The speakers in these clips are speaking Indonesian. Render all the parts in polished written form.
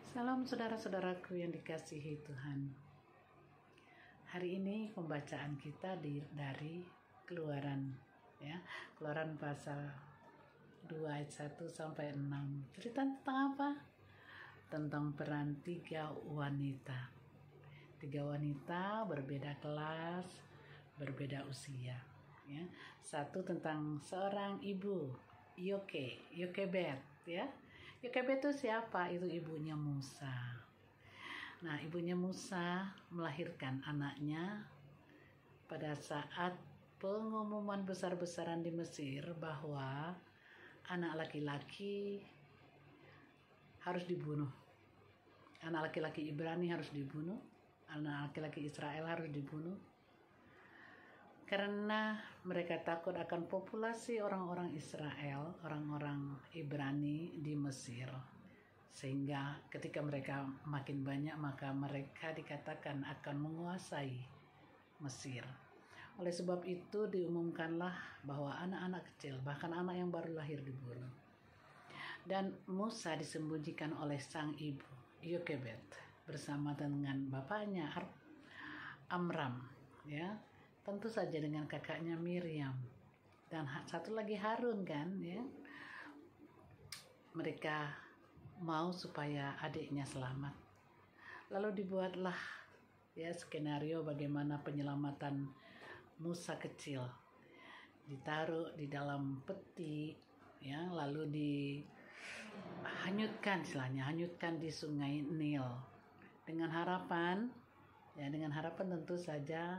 Salam saudara-saudaraku yang dikasihi Tuhan. Hari ini pembacaan kita dari Keluaran, ya. Keluaran pasal 2 ayat 1 sampai 6. Cerita tentang apa? Tentang peran 3 wanita. 3 wanita berbeda kelas, berbeda usia, ya. Satu tentang seorang ibu, Yokebed, ya. Yokebed itu siapa? Itu ibunya Musa. Nah, ibunya Musa melahirkan anaknya pada saat pengumuman besar-besaran di Mesir bahwa anak laki-laki harus dibunuh. Anak laki-laki Ibrani harus dibunuh, anak laki-laki Israel harus dibunuh. Karena mereka takut akan populasi orang-orang Israel, orang-orang Ibrani di Mesir. Sehingga ketika mereka makin banyak, maka mereka dikatakan akan menguasai Mesir. Oleh sebab itu diumumkanlah bahwa anak-anak kecil, bahkan anak yang baru lahir dibunuh. Dan Musa disembunyikan oleh sang ibu, Yokebed, bersama dengan bapaknya Amram, ya. Tentu saja dengan kakaknya Miriam dan satu lagi Harun, kan, ya. Mereka mau supaya adiknya selamat. Lalu dibuatlah, ya, skenario bagaimana penyelamatan Musa kecil. Ditaruh di dalam peti, ya, lalu dihanyutkan, istilahnya hanyutkan di sungai Nil dengan harapan tentu saja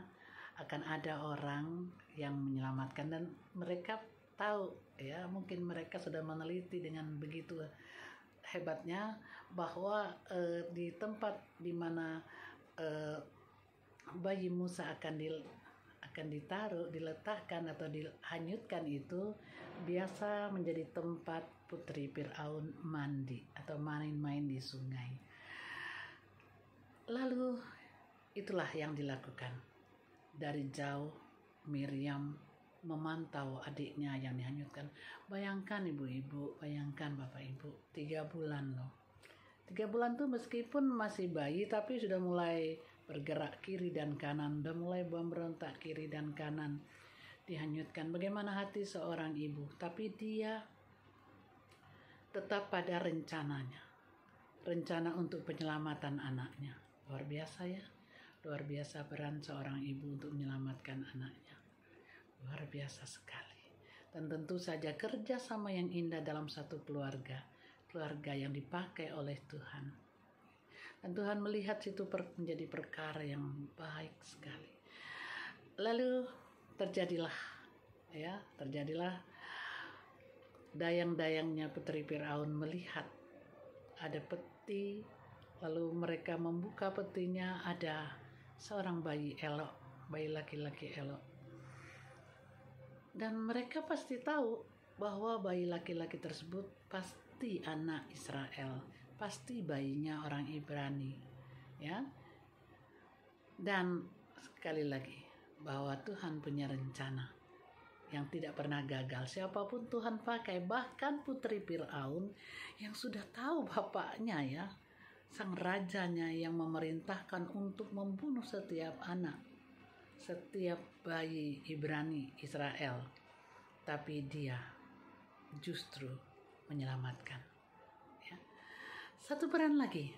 akan ada orang yang menyelamatkan, dan mereka tahu, ya, mungkin mereka sudah meneliti dengan begitu hebatnya bahwa di tempat di mana bayi Musa akan ditaruh, diletakkan atau dihanyutkan itu biasa menjadi tempat putri Firaun mandi atau main-main di sungai. Lalu itulah yang dilakukan. Dari jauh Miriam memantau adiknya yang dihanyutkan. Bayangkan ibu-ibu, bayangkan bapak ibu, 3 bulan loh. 3 bulan tuh meskipun masih bayi tapi sudah mulai bergerak kiri dan kanan, sudah mulai memberontak kiri dan kanan, dihanyutkan. Bagaimana hati seorang ibu? Tapi dia tetap pada rencananya, rencana untuk penyelamatan anaknya. Luar biasa, ya. Luar biasa peran seorang ibu untuk menyelamatkan anaknya. Luar biasa sekali. Dan tentu saja kerjasama yang indah dalam satu keluarga yang dipakai oleh Tuhan. Dan Tuhan melihat itu menjadi perkara yang baik sekali. Lalu terjadilah dayang-dayangnya putri Firaun melihat ada peti, lalu mereka membuka petinya, ada seorang bayi elok, bayi laki-laki elok. Dan mereka pasti tahu bahwa bayi laki-laki tersebut pasti anak Israel, pasti bayinya orang Ibrani, ya. Dan sekali lagi bahwa Tuhan punya rencana yang tidak pernah gagal. Siapapun Tuhan pakai, bahkan putri Firaun yang sudah tahu bapaknya, ya, sang rajanya yang memerintahkan untuk membunuh setiap anak, setiap bayi Ibrani Israel, tapi dia justru menyelamatkan, ya. Satu peran lagi,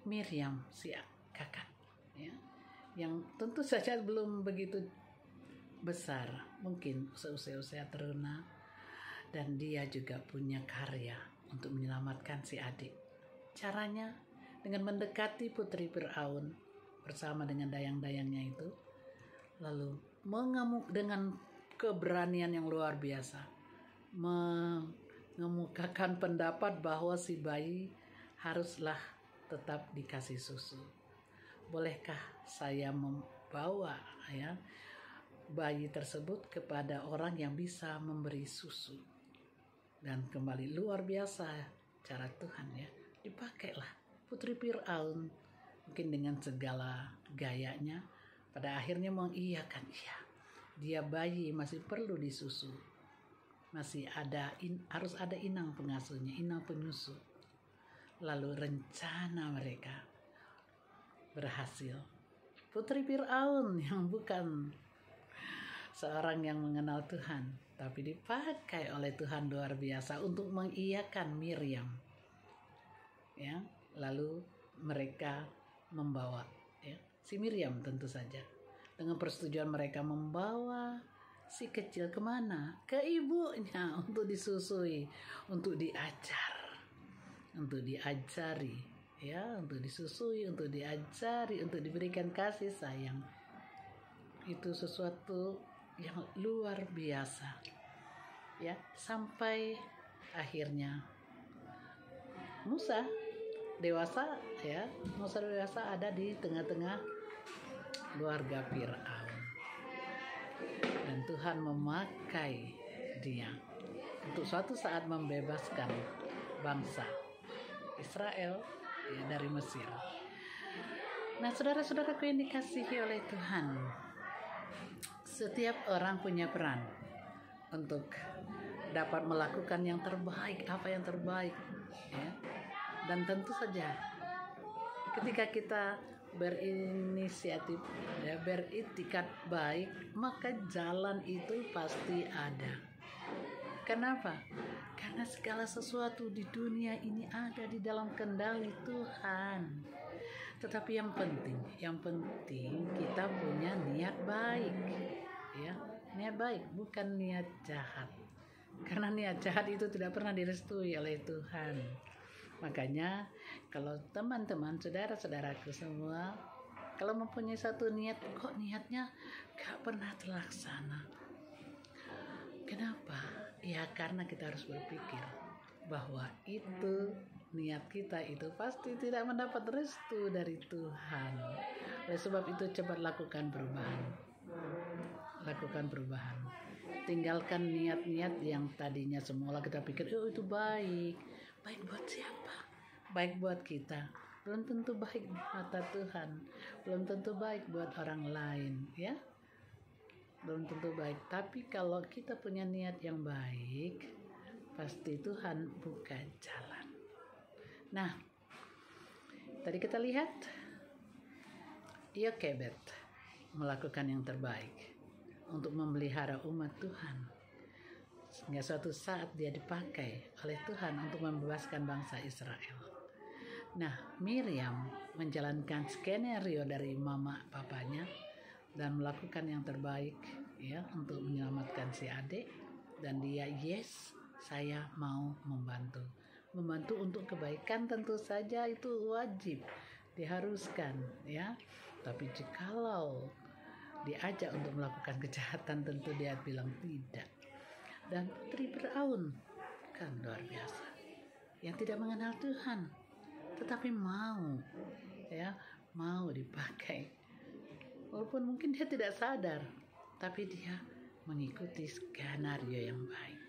Miriam, si kakak, ya, yang tentu saja belum begitu besar, mungkin usia teruna, dan dia juga punya karya untuk menyelamatkan si adik. Caranya dengan mendekati putri Firaun bersama dengan dayang-dayangnya itu, lalu mengamuk dengan keberanian yang luar biasa, mengemukakan pendapat bahwa si bayi haruslah tetap dikasih susu. Bolehkah saya membawa, ya, bayi tersebut kepada orang yang bisa memberi susu? Dan kembali luar biasa cara Tuhan, ya. Dipakailah putri Firaun, mungkin dengan segala gayanya, pada akhirnya mengiyakan, iya, dia bayi masih perlu disusu, masih harus ada inang pengasuhnya, inang penyusu. lalu rencana mereka berhasil. Putri Firaun yang bukan seorang yang mengenal Tuhan, tapi dipakai oleh Tuhan luar biasa untuk mengiyakan Miriam. Ya, lalu mereka membawa, ya, si Miriam tentu saja. Dengan persetujuan mereka membawa si kecil kemana? Ke ibunya untuk disusui, untuk diajari, ya, untuk disusui, untuk diajari, untuk diberikan kasih sayang. Itu sesuatu yang luar biasa, ya, sampai akhirnya Musa dewasa ada di tengah-tengah keluarga Firaun, dan Tuhan memakai dia untuk suatu saat membebaskan bangsa Israel, ya, dari Mesir. Nah, saudara-saudaraku yang dikasihi oleh Tuhan, setiap orang punya peran untuk dapat melakukan yang terbaik, apa yang terbaik, ya. Dan tentu saja ketika kita berinisiatif, ya, beritikat baik, maka jalan itu pasti ada. Kenapa? Karena segala sesuatu di dunia ini ada di dalam kendali Tuhan. Tetapi yang penting kita punya niat baik, ya, niat baik, bukan niat jahat. Karena niat jahat itu tidak pernah direstui oleh Tuhan. Makanya kalau teman-teman, saudara-saudaraku semua, kalau mempunyai satu niat, kok niatnya gak pernah terlaksana, kenapa? Ya karena kita harus berpikir bahwa itu niat kita itu pasti tidak mendapat restu dari Tuhan. Oleh sebab itu cepat lakukan perubahan. Tinggalkan niat-niat yang tadinya semula kita pikir itu baik buat siapa? Baik buat kita. Belum tentu baik di mata Tuhan. Belum tentu baik buat orang lain, ya. Belum tentu baik. Tapi kalau kita punya niat yang baik, pasti Tuhan buka jalan. Nah, tadi kita lihat Yokebed melakukan yang terbaik untuk memelihara umat Tuhan, sehingga suatu saat dia dipakai oleh Tuhan untuk membebaskan bangsa Israel. Nah, Miriam menjalankan skenario dari mama papanya dan melakukan yang terbaik, ya, untuk menyelamatkan si adik, dan dia saya mau membantu untuk kebaikan. Tentu saja itu wajib, diharuskan, ya. Tapi jikalau diajak untuk melakukan kejahatan, tentu dia bilang tidak. Dan Putri Firaun kan luar biasa, yang tidak mengenal Tuhan, tetapi mau dipakai. Walaupun mungkin dia tidak sadar, tapi dia mengikuti skenario yang baik.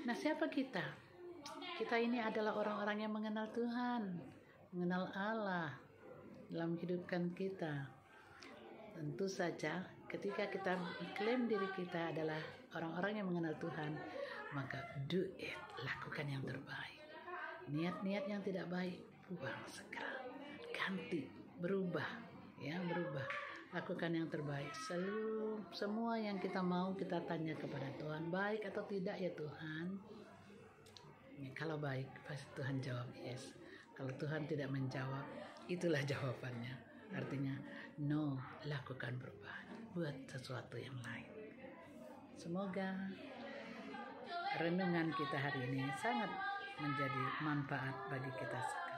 Nah, siapa kita? Kita ini adalah orang-orang yang mengenal Tuhan, mengenal Allah dalam kehidupan kita. Tentu saja ketika kita klaim diri kita adalah orang-orang yang mengenal Tuhan, maka do it, lakukan yang terbaik. Niat-niat yang tidak baik, buang segera, ganti, berubah. Lakukan yang terbaik. Semua yang kita mau kita tanya kepada Tuhan, baik atau tidak ya Tuhan. Ya, kalau baik pasti Tuhan jawab yes. Kalau Tuhan tidak menjawab, itulah jawabannya. Artinya no, lakukan perubahan, buat sesuatu yang lain. Semoga renungan kita hari ini sangat menjadi manfaat bagi kita sekalian.